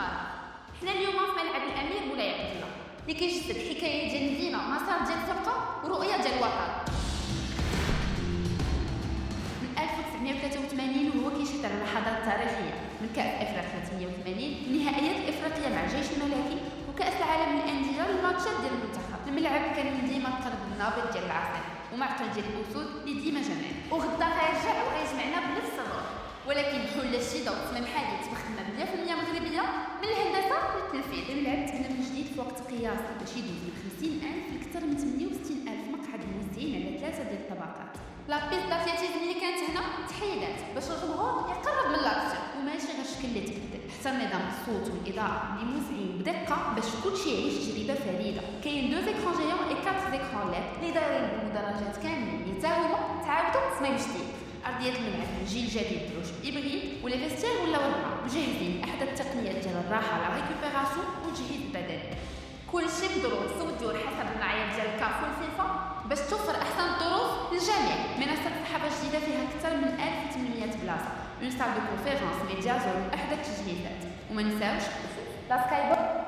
الفراغ. حنا اليوم في ملعب الامير مولاي عبد الله اللي كيجسد حكايه ديال المدينه، مسار ديال الفرقه ورؤيه ديال الوطن. من 1983 وهو كيشهد على اللحظات التاريخيه من كاس افريقيا 88، نهائيات الافريقيه مع الجيش الملكي، وكاس العالم للانديه والماتشات ديال المنتخب. الملعب كان ديما القلب النابض ديال العاصمه ومعقل ديال الاسود اللي ديما جمعنا، وغدا غيرجع وغيجمعنا بنفس الروح. ولكن حل شي ضوء تصميم حديث بخدمه 100% مغربيه من الهندسه للتنفيذ. الملعب تبنى من جديد في وقت قياسي باش يدوز من 50,000 لأكثر من 68,000 مقعد موزعين على 3 ديال الطبقات. لا بيست داتليتيزم اللي كانت هنا تحيدات باش الجمهور يقرب من لاكسيون، وماشي غير الشكل اللي تبدل، حتى نظام الصوت والاضاءه اللي موزعين بدقه باش كلشي يعيش تجربه فريده. كاين 2 زيكران جيون و 4 زيكران ليد اللي دايرين بالمدرجات كاملين اللي حتى هما تعاودوا تصميم جديد. ارضيه الملعب الجيل الجديد بلوش ابريد، ولي فيستير ولاو مجهزين احدى التقنيات ديال الراحه لا ريكوبيراسيون والتجهيز البدني. كلشي بدروس ودور حسب المعايير ديال الكاف والفيفا باش توفر احسن الظروف للجميع. منصه الصحافه الجديده فيها اكثر من 1800 بلاصه، اون سال دو كونفيرونس، ميديا زون، احدى التجهيزات. وما نساوش لا سكاي بورد